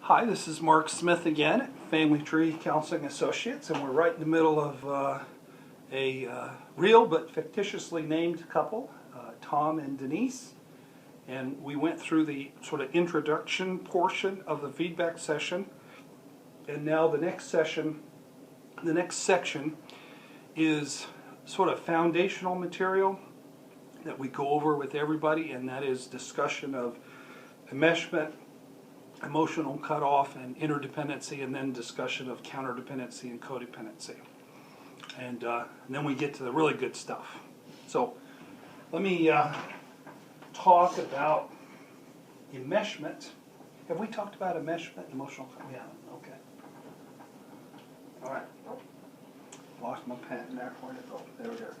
Hi, this is Mark Smith again at Family Tree Counseling Associates, and we're right in the middle of a real but fictitiously named couple, Tom and Denise. And we went through the sort of introduction portion of the feedback session, and now the next section, the next section is sort of foundational material that we go over with everybody, and that is discussion of enmeshment, emotional cutoff, and interdependency, and then discussion of counterdependency and codependency. And then we get to the really good stuff. So let me talk about enmeshment. Have we talked about enmeshment, emotional cutoff? Yeah, okay. All right. Lost my pen there. Where'd it go? There we go.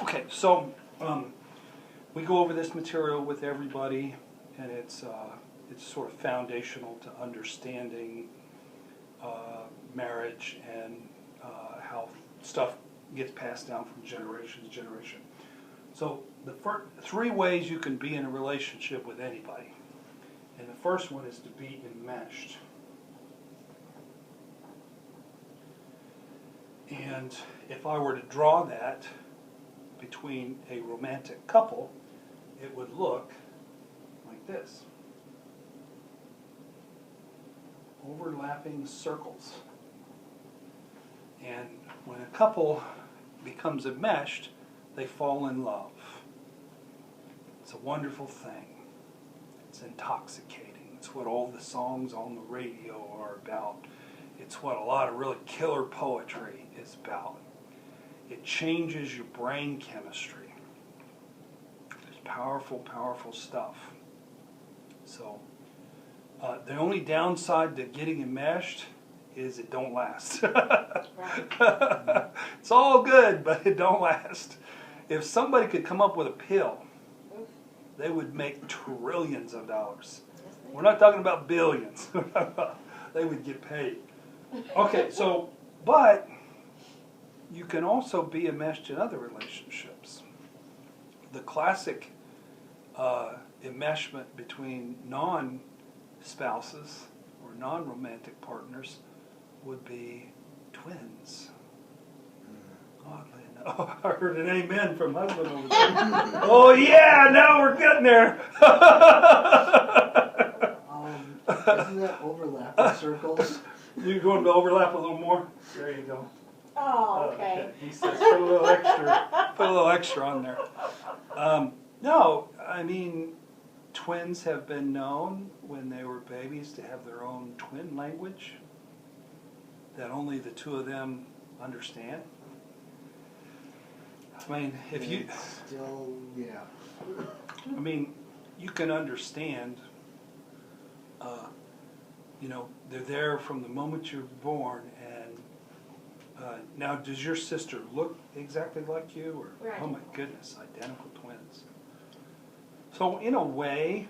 Okay, so we go over this material with everybody, and it's sort of foundational to understanding marriage and how stuff gets passed down from generation to generation. So the three ways you can be in a relationship with anybody. And the first one is to be enmeshed. And if I were to draw that between a romantic couple, it would look like this. Overlapping circles. And when a couple becomes enmeshed, they fall in love. It's a wonderful thing. It's intoxicating. It's what all the songs on the radio are about. It's what a lot of really killer poetry is about. It changes your brain chemistry. It's powerful, powerful stuff. So the only downside to getting enmeshed is it don't last. It's all good, but it don't last. If somebody could come up with a pill, they would make trillions of dollars. We're not talking about billions. They would get paid. Okay, so, but you can also be enmeshed in other relationships. The classic enmeshment between non-spouses or non-romantic partners would be twins. Oddly enough, I heard an amen from husband over there. Oh yeah, now we're getting there. Isn't that overlapping circles? You going to overlap a little more? There you go. Oh, okay. He says put a little extra on there. No, I mean, twins have been known when they were babies to have their own twin language that only the two of them understand. I mean, if you... Still, yeah. I mean, you can understand, you know, they're there from the moment you're born, and now does your sister look exactly like you? Or, Right. oh my goodness, identical twins. So in a way,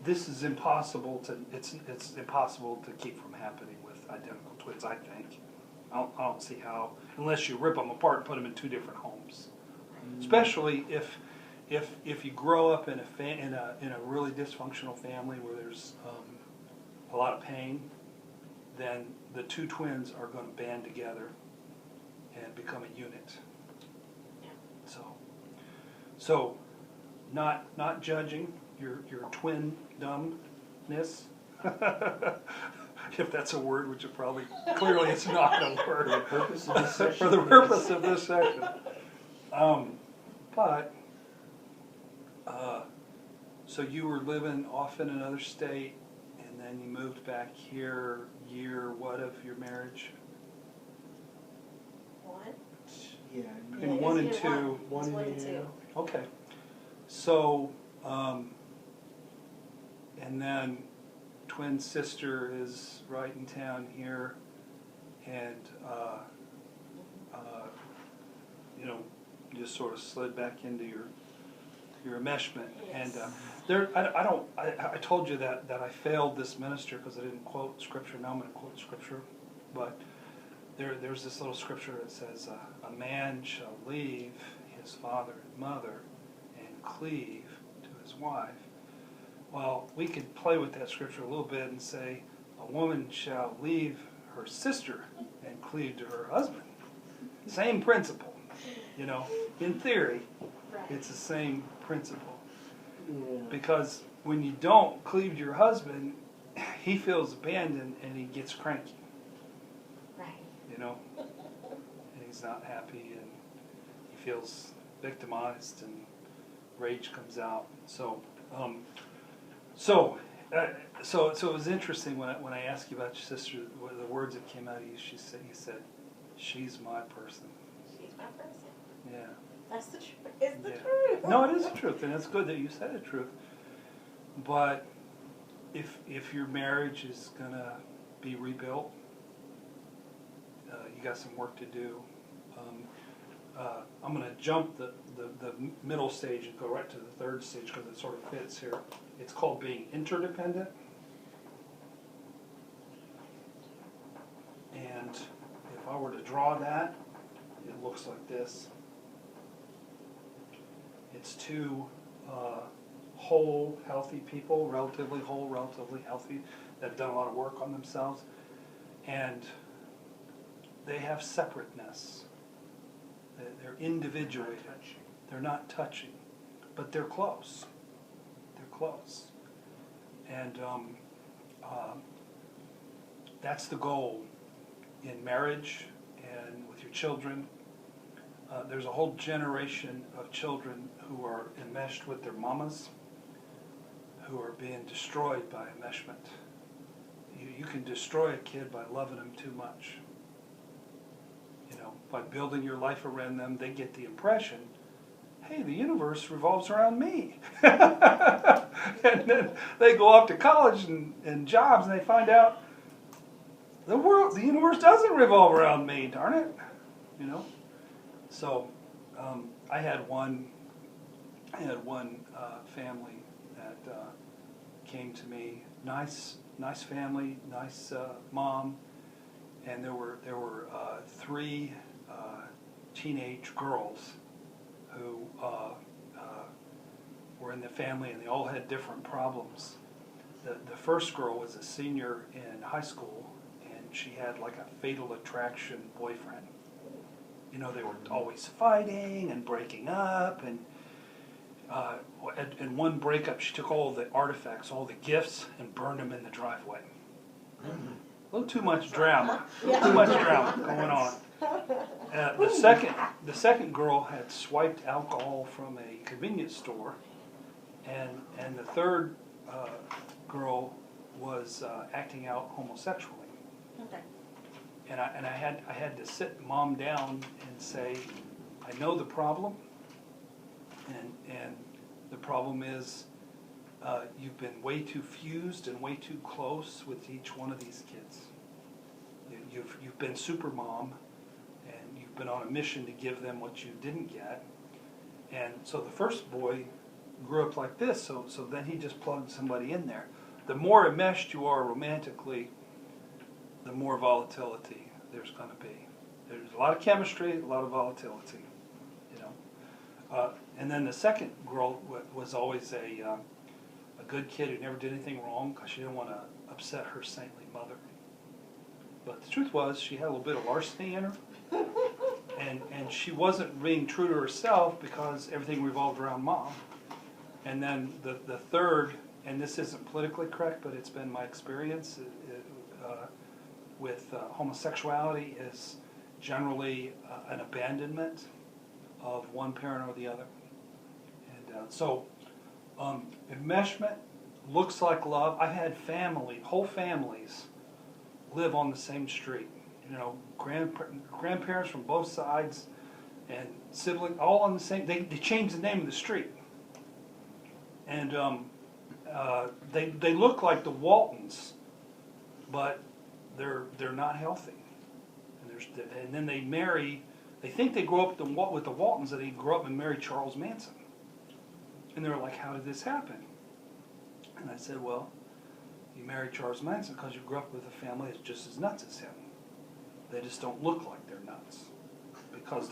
this is impossible to, it's impossible to keep from happening with identical twins, I think. I don't see how, unless you rip them apart and put them in two different homes. Especially if you grow up in a really dysfunctional family where there's a lot of pain, then the two twins are going to band together and become a unit. Yeah. So not judging your twin dumbness. If that's a word, which it probably clearly it's not a word. For the purpose of this session. For the purpose of this section. But so you were living off in another state, and then you moved back here. Year what of your marriage? One? Yeah. Between Yeah, one it's and year two. one. It's 1 and 2. Okay. So, and then twin sister is right in town here, and you know, just sort of slid back into your enmeshment. Yes. And I told you that I failed this minister because I didn't quote scripture. Now I'm going to quote scripture, but there's this little scripture that says, "A man shall leave his father and mother and cleave to his wife." Well, we could play with that scripture a little bit and say woman shall leave her sister and cleave to her husband. Same principle, you know. In theory, Right. it's the same principle. Yeah. Because when you don't cleave to your husband, he feels abandoned and he gets cranky, Right. you know. And he's not happy and he feels victimized and rage comes out. So it was interesting when I asked you about your sister, the words that came out of you. You said, "She's my person." She's my person. Yeah. That's the truth. It's the Yeah. truth. No, it is the truth, and it's good that you said the truth. But if your marriage is gonna be rebuilt, you got some work to do. I'm gonna jump the middle stage and go right to the third stage because it sort of fits here. It's called being interdependent. And if I were to draw that, it looks like this. It's two whole, healthy people, relatively whole, relatively healthy, that have done a lot of work on themselves. And they have separateness. They're individuated. They're not touching, but they're close. They're close. And that's the goal in marriage and with your children. There's a whole generation of children who are enmeshed with their mamas, who are being destroyed by enmeshment. You can destroy a kid by loving them too much. You know, by building your life around them, they get the impression, hey, the universe revolves around me. And then they go off to college and jobs and they find out the universe doesn't revolve around me, darn it. You know? So I had one family that came to me, nice family, nice mom, and there were three teenage girls who were in the family, and they all had different problems. The first girl was a senior in high school, and she had like a fatal attraction boyfriend. You know, they were always fighting and breaking up, and in one breakup, she took all the artifacts, all the gifts, and burned them in the driveway. A little too much drama. Too much drama going on. The second girl had swiped alcohol from a convenience store, and the third girl was acting out homosexually. Okay. And I had to sit mom down and say, I know the problem, and the problem is you've been way too fused and way too close with each one of these kids. You've been super mom, and you've been on a mission to give them what you didn't get. And so the first boy grew up like this, so then he just plugged somebody in there. The more enmeshed you are romantically, the more volatility there's going to be. There's a lot of chemistry, a lot of volatility, you know. And then the second girl was always a good kid who never did anything wrong because she didn't want to upset her saintly mother. But the truth was, she had a little bit of larceny in her, and she wasn't being true to herself because everything revolved around mom. And then the third, and this isn't politically correct, but it's been my experience with homosexuality, is generally an abandonment of one parent or the other. And so enmeshment looks like love. I've had whole families live on the same street. You know, grandparents from both sides and siblings all on the same. They changed the name of the street, and they look like the Waltons, but they're not healthy. And then they marry. They think they grow up with the Waltons, and they grow up and marry Charles Manson. And they're like, how did this happen? And I said, well, you married Charles Manson because you grew up with a family that's just as nuts as him. They just don't look like they're nuts because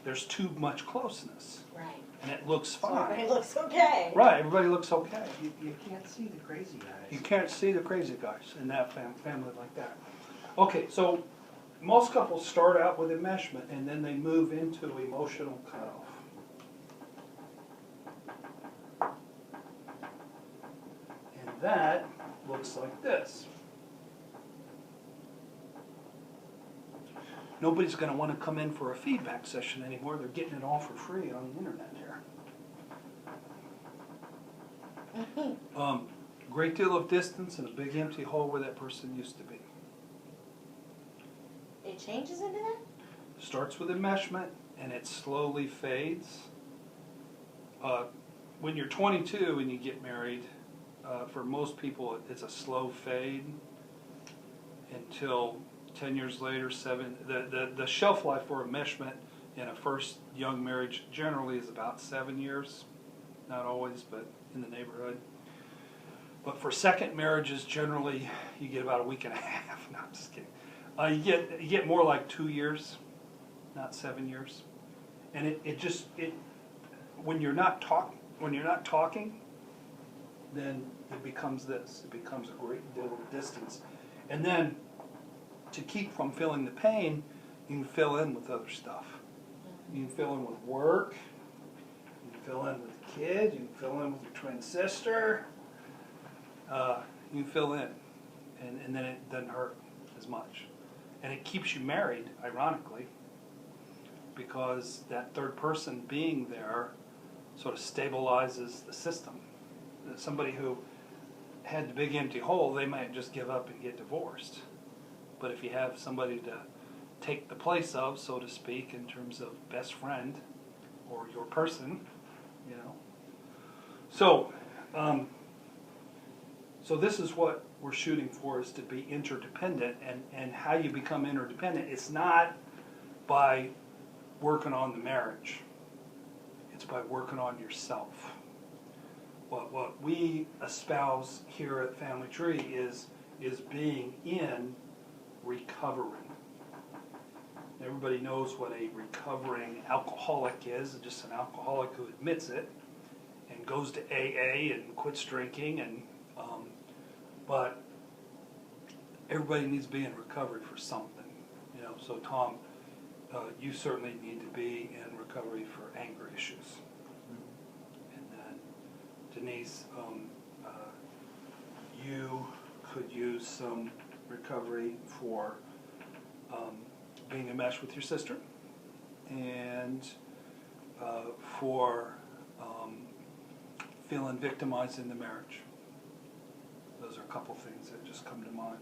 there's too much closeness, Right. and it looks So fine. everybody looks okay. Right, everybody looks okay. You can't see the crazy guys. You can't see the crazy guys in that family like that. Okay, so most couples start out with enmeshment and then they move into emotional cutoff. And that looks like this. Nobody's going to want to come in for a feedback session anymore. They're getting it all for free on the internet here. Great deal of distance and a big empty hole where that person used to be. It changes into that? Starts with enmeshment and it slowly fades. When you're 22 and you get married, for most people it's a slow fade until 10 years later, the shelf life for enmeshment in a first young marriage generally is about 7 years. Not always, but in the neighborhood. But for second marriages, generally, you get about a week and a half. No, I'm just kidding. You get more like 2 years, not 7 years. And when you're not talking, then it becomes this. It becomes a great deal of distance. And then to keep from feeling the pain, you can fill in with other stuff. You can fill in with work. You can fill in with a kid. You can fill in with your twin sister. You can fill in, and then it doesn't hurt as much. And it keeps you married, ironically, because that third person being there sort of stabilizes the system. Somebody who had the big empty hole, they might just give up and get divorced. But if you have somebody to take the place of, so to speak, in terms of best friend or your person, you know. So this is what we're shooting for, is to be interdependent. And how you become interdependent, it's not by working on the marriage. It's by working on yourself. What we espouse here at Family Tree is being in recovering. Everybody knows what a recovering alcoholic is, just an alcoholic who admits it and goes to AA and quits drinking. But everybody needs to be in recovery for something, you know. So Tom, you certainly need to be in recovery for anger issues. And then Denise, you could use some recovery for being enmeshed with your sister, and for feeling victimized in the marriage. Those are a couple things that just come to mind.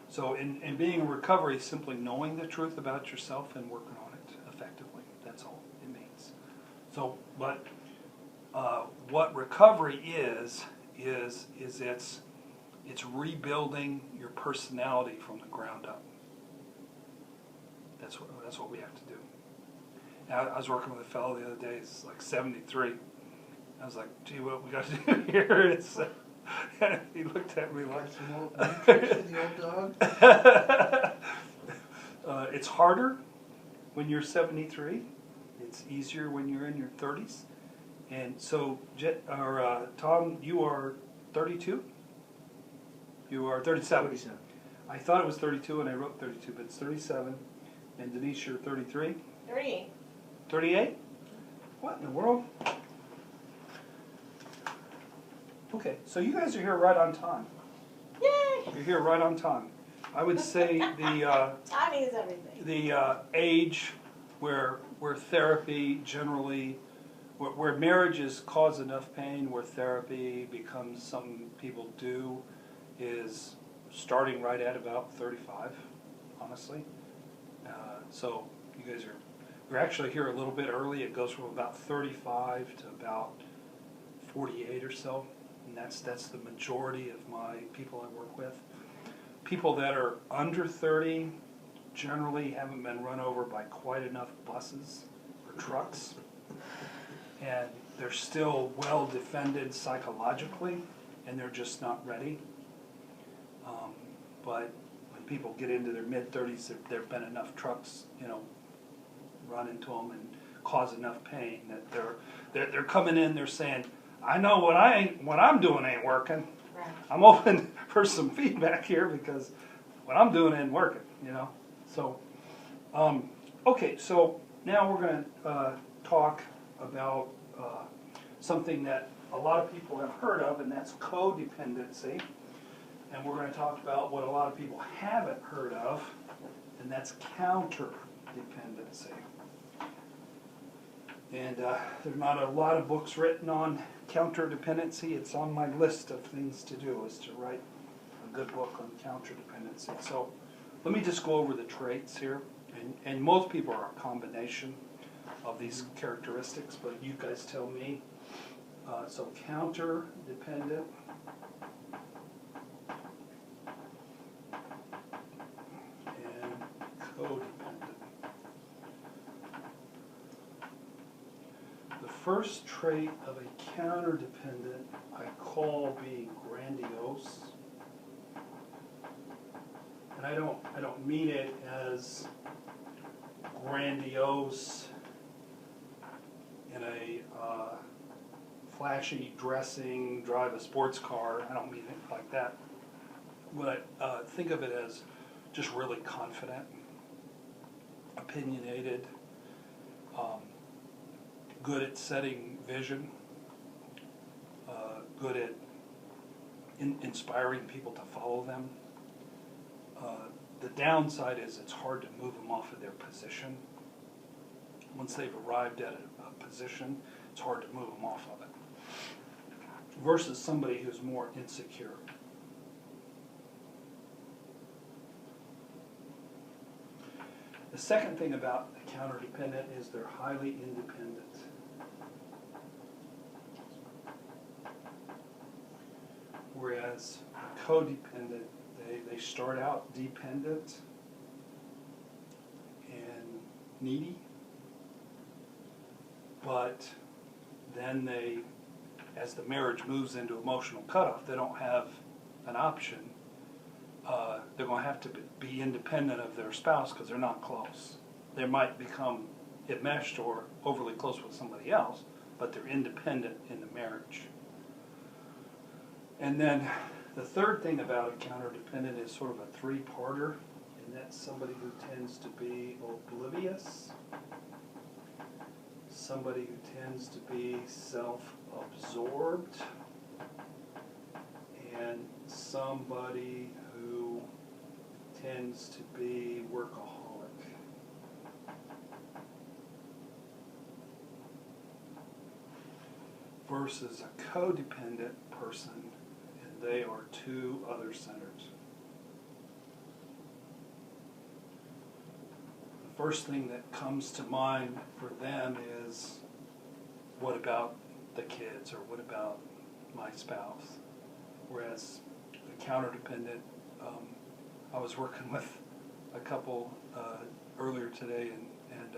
So in being in recovery, simply knowing the truth about yourself and working on it effectively. That's all it means. So, but what recovery is it's rebuilding your personality from the ground up. That's what we have to do. Now, I was working with a fellow the other day. He's like 73. I was like, "Gee, what we got to do here is." He looked at me like, Some old tricks with the old dog. it's harder when you're 73. It's easier when you're in your 30s. And so, Tom, you are 32? You are 37. 37. I thought it was 32 and I wrote 32, but it's 37. And Denise, you're 33? 38. 38? What in the world? Okay, so you guys are here right on time. Yay! You're here right on time. I would say Timing is everything. the age where therapy generally, where marriages cause enough pain, where therapy becomes something people do, is starting right at about 35, honestly. So you guys you're actually here a little bit early. It goes from about 35 to about 48 or so. And that's the majority of my people I work with. People that are under 30 generally haven't been run over by quite enough buses or trucks. And they're still well defended psychologically, and they're just not ready. But when people get into their mid-30s, there have been enough trucks, run into them and cause enough pain that they're coming in, they're saying, I know what I'm doing ain't working. Right. I'm open for some feedback here because what I'm doing ain't working, you know. So, okay, so now we're going to talk about something that a lot of people have heard of, and that's codependency. And we're going to talk about what a lot of people haven't heard of, and that's counterdependency. And there's not a lot of books written on counterdependency. It's on my list of things to do, is to write a good book on counterdependency. So let me just go over the traits here. And most people are a combination of these characteristics, but you guys tell me. So counter-dependent. And codependent. The first trait of a counter-dependent I call being grandiose. And I don't mean it as grandiose in a flashy dressing, drive a sports car. I don't mean it like that. But think of it as just really confident, opinionated, good at setting vision, good at inspiring people to follow them. The downside is it's hard to move them off of their position. Once they've arrived at a position, it's hard to move them off of it. Versus somebody who's more insecure. The second thing about a counter-dependent is they're highly independent. Whereas a codependent, they start out dependent and needy, but then they, as the marriage moves into emotional cutoff, they don't have an option. They're going to have to be independent of their spouse because they're not close. They might become enmeshed or overly close with somebody else, but they're independent in the marriage. And then the third thing about a counter-dependent is sort of a three-parter, and that's somebody who tends to be oblivious, somebody who tends to be self-absorbed, and somebody who tends to be workaholic. Versus a codependent person, and they are too other-centered. The first thing that comes to mind for them is, what about the kids, or what about my spouse? Whereas the counter-dependent, I was working with a couple earlier today, and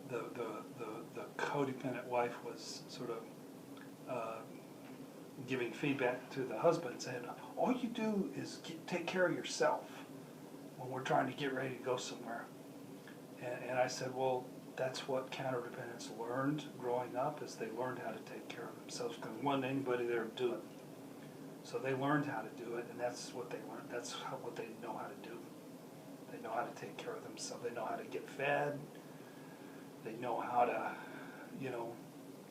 the codependent wife was sort of giving feedback to the husband, saying, all you do is take care of yourself when we're trying to get ready to go somewhere. And I said, well, that's what counterdependents learned growing up, is they learned how to take care of themselves because there wasn't anybody there to do it. So they learned how to do it, and that's what they learned. That's what they know how to do. They know how to take care of themselves. They know how to get fed. They know how to,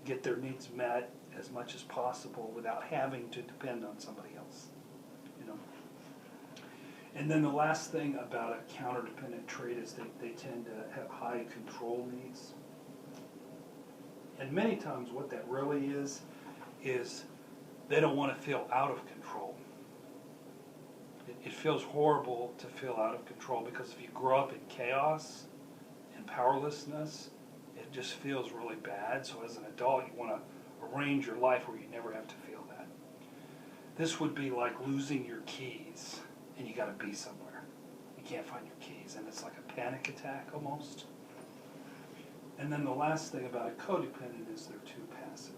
get their needs met as much as possible without having to depend on somebody else. And then the last thing about a counter-dependent trait is they tend to have high control needs. And many times what that really is they don't want to feel out of control. It feels horrible to feel out of control because if you grow up in chaos and powerlessness, it just feels really bad. So as an adult, you want to arrange your life where you never have to feel that. This would be like losing your keys and you got to be somewhere. You can't find your keys, and it's like a panic attack almost. And then the last thing about a codependent is they're too passive.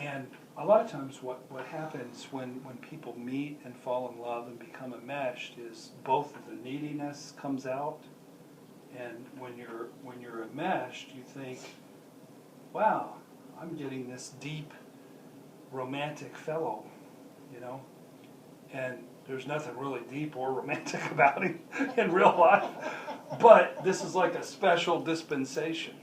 And a lot of times what happens when people meet and fall in love and become enmeshed is both of the neediness comes out, and when you're enmeshed, you think, wow, I'm getting this deep romantic fellow, you know, and there's nothing really deep or romantic about him in real life, but this is like a special dispensation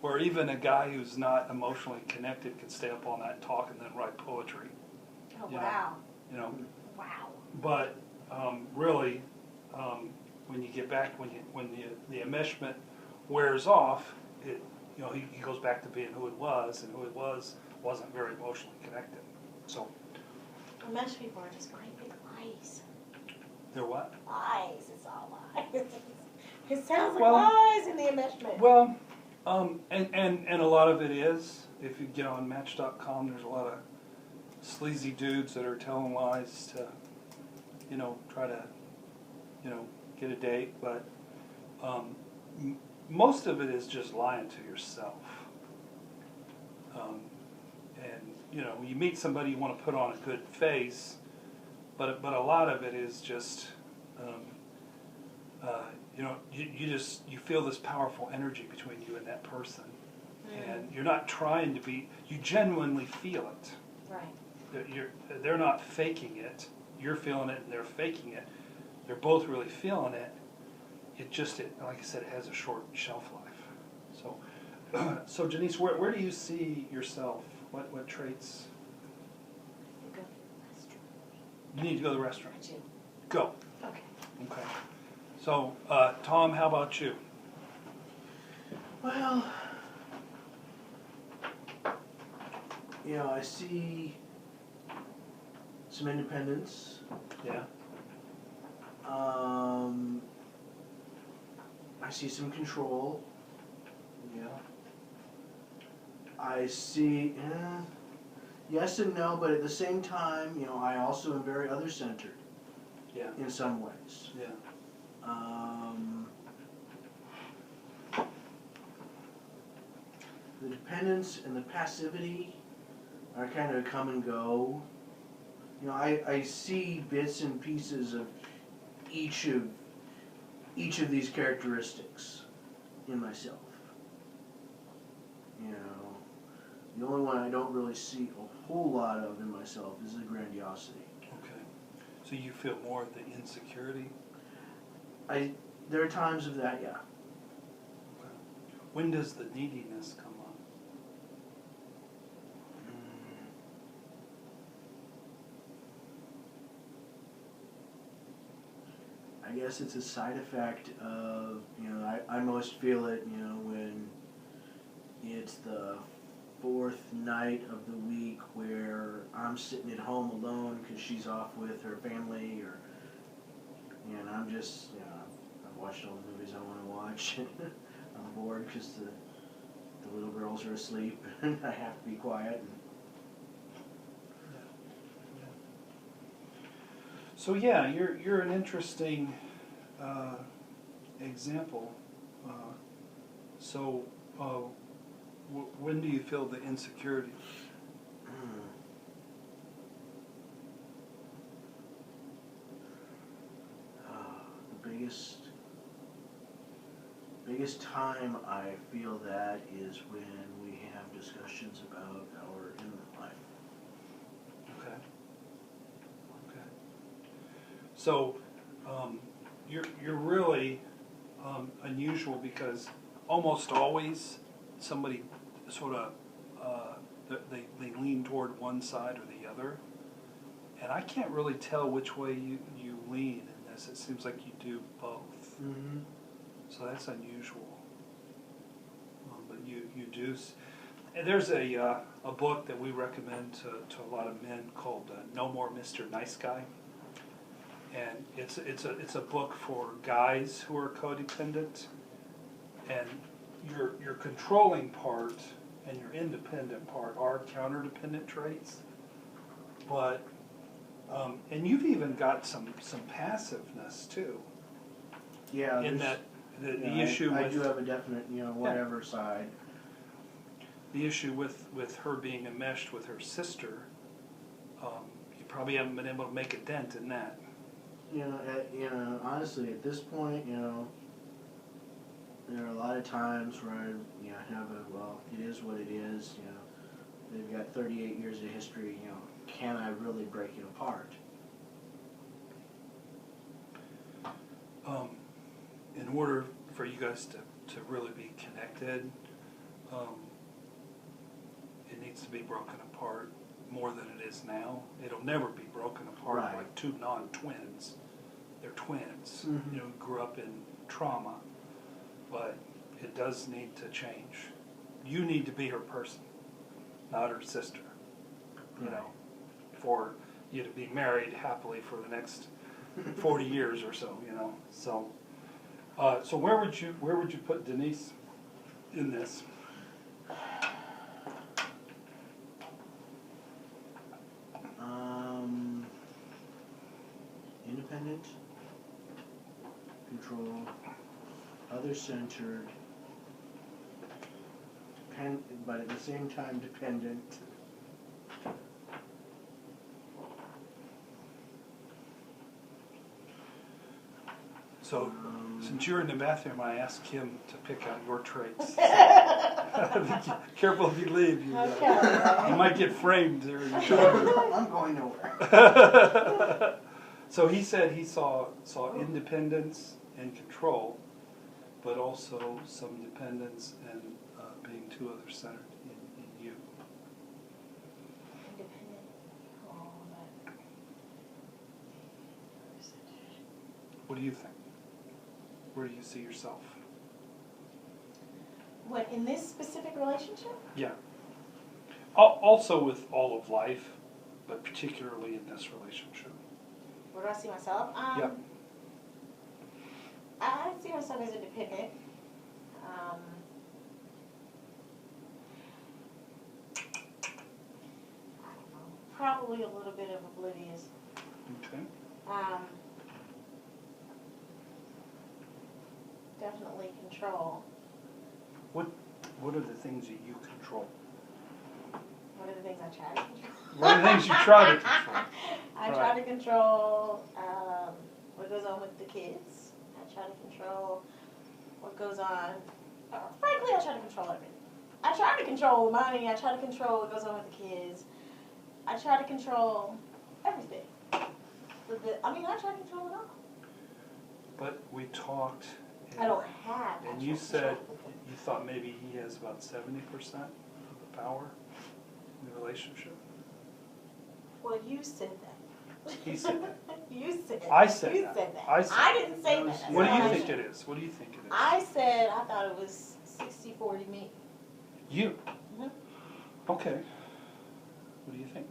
where even a guy who's not emotionally connected can stay up all night and talk and then write poetry. Oh, You know? wow. You know, Wow. but really, when you get back, when the enmeshment wears off, it, you know, he goes back to being who it was, and who it wasn't very emotionally connected. So Enmeshed people are just great big lies. they're what? Lies. It's all lies. It sounds like Well- lies in the enmeshment. Well, and a lot of it is. If you get on Match.com, there's a lot of sleazy dudes that are telling lies to, you know, try to, you know, get a date. But most of it is just lying to yourself. And you know, you meet somebody, you want to put on a good face, but a lot of it is just, you know, you feel this powerful energy between you and that person, and you're not trying to be. You genuinely feel it. Right. They're not faking it. You're feeling it, and they're faking it. They're both really feeling it. Like I said, it has a short shelf life. So, so Denise, where do you see yourself? What traits? You go to the restaurant. You need to go to the restaurant. Would you? Go. Okay. Okay. So, Tom, how about you? Well, you know, I see some independence. Yeah. I see some control. Yeah. I see, yes and no, but at the same time, you know, I also am very other-centered Yeah. in some ways. Yeah. The dependence and the passivity are kind of come and go. You know, I see bits and pieces of each of these characteristics in myself. You know, the only one I don't really see a whole lot of in myself is the grandiosity. Okay. So you feel more of the insecurity? There are times of that, yeah. Okay. When does the neediness come on? I guess it's a side effect of, you know, I most feel it, you know, when it's the fourth night of the week where I'm sitting at home alone because she's off with her family, and I'm just, you know, I've watched all the movies I want to watch, and I'm bored because the little girls are asleep, and I have to be quiet. So yeah, you're an interesting example. So when do you feel the insecurity? The biggest time I feel that is when we have discussions about our intimate life. Okay. Okay. So you're really unusual because almost always somebody sort of they lean toward one side or the other, and I can't really tell which way you lean in this. It seems like you do both. Mm-hmm. So that's unusual. But you do. And there's a book that we recommend to a lot of men called No More Mr. Nice Guy, and it's a book for guys who are codependent, and your controlling part and your independent part are counterdependent traits, but and you've even got some passiveness too. Yeah. In that the yeah, issue I with do have a definite, you know, whatever side. the issue with her being enmeshed with her sister, you probably haven't been able to make a dent in that. Honestly, at this point, there are a lot of times where I, have it is what it is, they've got 38 years of history, can I really break it apart? In order for you guys to really be connected, it needs to be broken apart more than it is now. It'll never be broken apart Right. like two non-twins. They're twins, Mm-hmm. who grew up in trauma, but it does need to change. You need to be her person, not her sister, for you to be married happily for the next 40 years or so, So, so where would you put Denise in this? Independent, control, other-centered, but at the same time dependent. So, since you're in the bathroom, I asked him to pick out your traits. Careful if you leave. You might get framed. I'm going nowhere. So he said he saw independence and control, but also some dependence and being too other-centered in you. Independent. What do you think? Where do you see yourself? What, in this specific relationship? Yeah. Also with all of life, but particularly in this relationship. Where do I see myself? Yeah. I see myself as independent. I don't know. Probably a little bit of oblivious. Okay. Definitely control. What are the things that you control? What are the things I try to control? What are the things you try to control? I try to control what goes on with the kids. I try to control what goes on. Frankly, I try to control everything. I try to control the money. I try to control what goes on with the kids. I try to control everything. I try to control it all. But we talked. I don't have. And you said you thought maybe he has about 70% of the power in the relationship. Well, you said that. He said that. You said. I said you that. said that. I said I didn't say that. That's What do you I think said. it is? What do you think it is? I said I thought it was 60-40 me. You? Mhm. Okay. What do you think?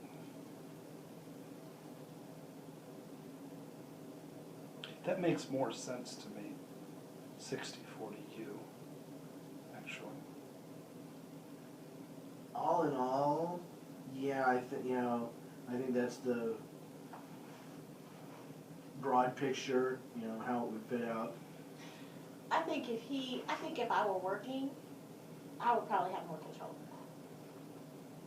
That makes more sense to me. 60-40 you, actually. All in all, yeah, I think that's the broad picture, how it would fit out. I think if I were working, I would probably have more control than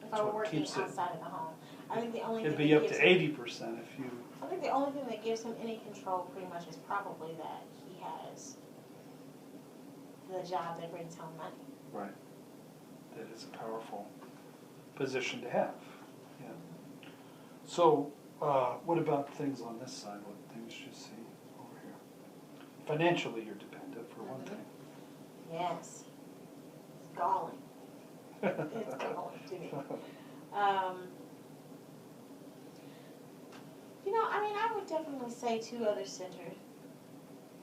that. If I So were it working keeps it- outside of the home. I think the only It'd thing be that up gives to him, 80% if you. I think the only thing that gives him any control pretty much is probably that he has the job that brings home money. Right. That is a powerful position to have. Yeah. So, what about things on this side? What things you see over here? Financially, you're dependent for one thing. Yes. It's galling. It's galling to me. I would definitely say too other-centered.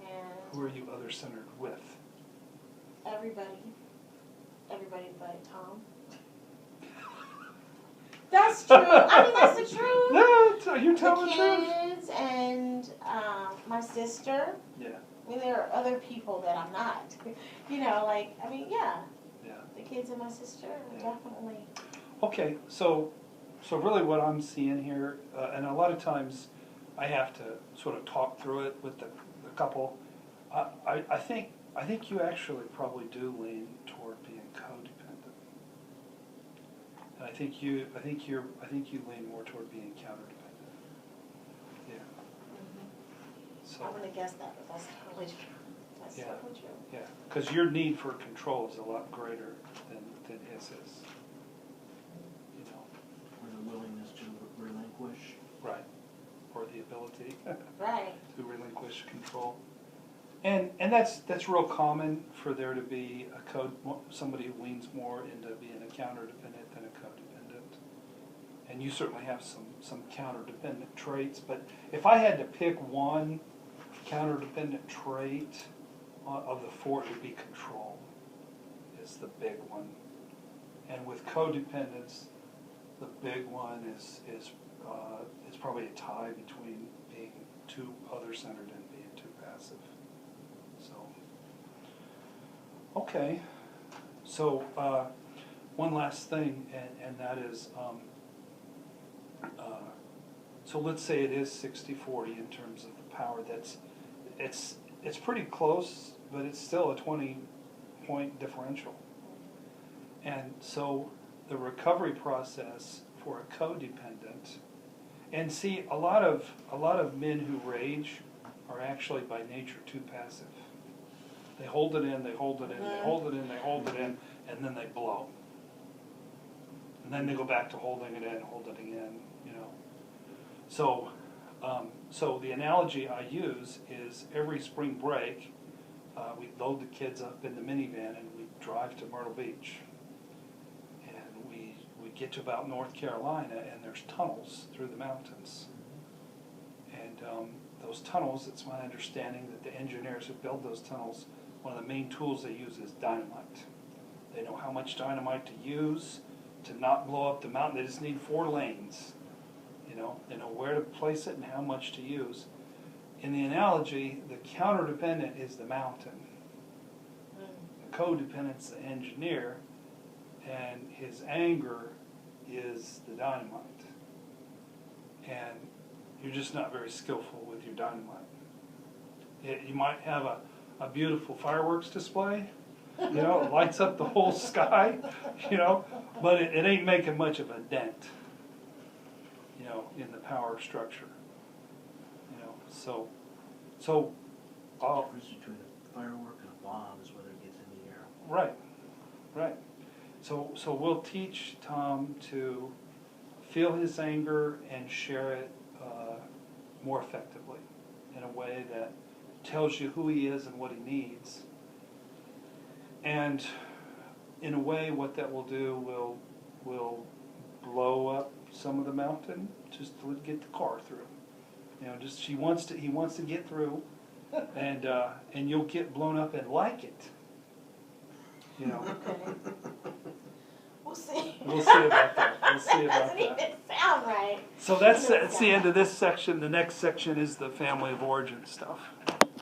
And Who are you other-centered with? everybody but Tom. That's true. That's the truth. No, you're telling the truth. The kids and my sister. Yeah. There are other people that I'm not. Yeah. Yeah. The kids and my sister are Yeah. definitely. Okay, so really what I'm seeing here, and a lot of times I have to sort of talk through it with the couple. I think you actually probably do lean toward being codependent. And I think you lean more toward being counterdependent. Yeah. So. I'm gonna guess that, but that's totally true. That's Yeah. totally true. Yeah, because your need for control is a lot greater than his is. You know, Or the willingness to relinquish. right, or the ability Right. to relinquish control. And that's real common for there to be somebody who leans more into being a counterdependent than a codependent. And you certainly have some counterdependent traits, but if I had to pick one counterdependent trait of the four, it would be control is the big one. And with codependence, the big one is it's probably a tie between being too other-centered and being too passive. So, okay. So, one last thing, and that is, so let's say it is 60-40 in terms of the power. It's pretty close, but it's still a 20-point differential. And so the recovery process for a codependent, and see, a lot of men who rage are actually by nature too passive. They hold it in, they hold it in, they hold it in, they hold it in, and then they blow. And then they go back to holding it in, holding it in, you know. So the analogy I use is every spring break, we load the kids up in the minivan and we drive to Myrtle Beach. And we get to about North Carolina and there's tunnels through the mountains. And those tunnels, it's my understanding that the engineers who build those tunnels, one of the main tools they use is dynamite. They know how much dynamite to use to not blow up the mountain. They just need 4 lanes. You know, they know where to place it and how much to use. In the analogy, the counterdependent is the mountain. The codependent's the engineer, and his anger is the dynamite. And you're just not very skillful with your dynamite. You might have a beautiful fireworks display, you know, it lights up the whole sky, you know, but it ain't making much of a dent, you know, in the power structure, you know. So The difference between a firework and a bomb is whether it gets in the air. right. So we'll teach Tom to feel his anger and share it more effectively in a way that tells you who he is and what he needs. And in a way, what that will do will blow up some of the mountain just to get the car through. You know, just he wants to get through, and you'll get blown up and like it. You know. Okay. We'll see. We'll see about that. We'll see about Doesn't even that. sound right. So that's the end of this section. The next section is the family of origin stuff.